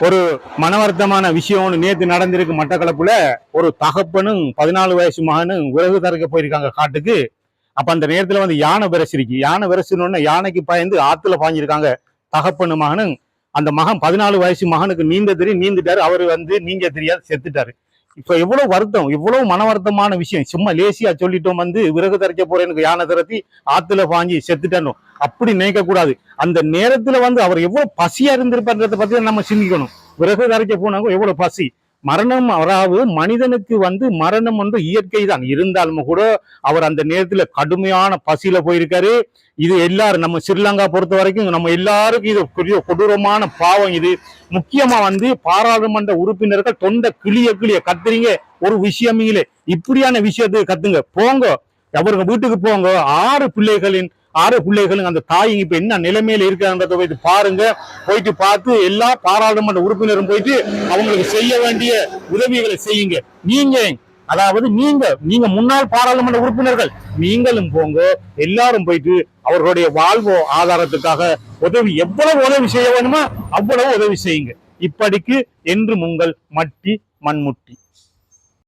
ஒரு மனவர்த்தமான விஷயம் ஒன்று நேற்று நடந்திருக்கு மட்டக்களப்புல. ஒரு தகப்பனும் 14 வயசு மகனும் விறகு தரைக்க போயிருக்காங்க காட்டுக்கு. அப்ப அந்த நேரத்துல வந்து யானை விரசிருக்கு. யானை விரசினோடனே யானைக்கு பயந்து ஆத்துல பாஞ்சிருக்காங்க தகப்பனு மகனும். அந்த மகன் 14 வயசு மகனுக்கு நீந்த தெரியும், நீந்துட்டாரு. அவரு வந்து நீங்க தெரியாது, செத்துட்டாரு. இப்ப எவ்வளவு வருத்தம், எவ்வளவு மன வருத்தமான விஷயம். சும்மா லேசியா சொல்லிட்டோம், வந்து விறகு தரைக்க போறேன்னு யானை திரத்தி ஆத்துல பாஞ்சி செத்துட்டானோ அப்படி நினைக்க கூடாது. அந்த நேரத்துல வந்து அவர் எவ்வளவு பசியா இருந்திருப்பார்ன்றத பத்தி நம்ம சிந்திக்கணும். விறகு தரைக்க போனாங்க எவ்வளவு பசி. மரணம், அதாவது மனிதனுக்கு வந்து மரணம் வந்து இயற்கை தான் இருந்தாலும் கூட அவர் அந்த நேரத்துல கடுமையான பசியில போயிருக்காரு. இது எல்லாரும் நம்ம ஸ்ரீலங்கா பொறுத்த வரைக்கும் நம்ம எல்லாருக்கும் இது பெரிய கொடூரமான பாவம். இது முக்கியமா வந்து பாராளுமன்ற உறுப்பினர்கள் தொண்டை கிளிய கத்துறீங்க ஒரு விஷயம் இல்லை. இப்படியான விஷயத்துக்கு கத்துங்க, போங்க அவருக்கு வீட்டுக்கு போங்க. 6 பிள்ளைகளும் அந்த தாய் இப்ப என்ன நிலைமையில இருக்கான்றத போயிட்டு பாருங்க. போயிட்டு பார்த்து எல்லா பாராளுமன்ற உறுப்பினரும் போயிட்டு அவங்களுக்கு செய்ய வேண்டிய உதவிகளை செய்யுங்க. அதாவது நீங்க முன்னாள் பாராளுமன்ற உறுப்பினர்கள் நீங்களும் போங்க. எல்லாரும் போயிட்டு அவர்களுடைய வாழ்வு ஆதாரத்துக்காக எவ்வளவு உதவி செய்ய வேணுமோ அவ்வளவு உதவி செய்யுங்க. இப்படிக்கு என்றும் உங்கள் மட்டி மண்முட்டி.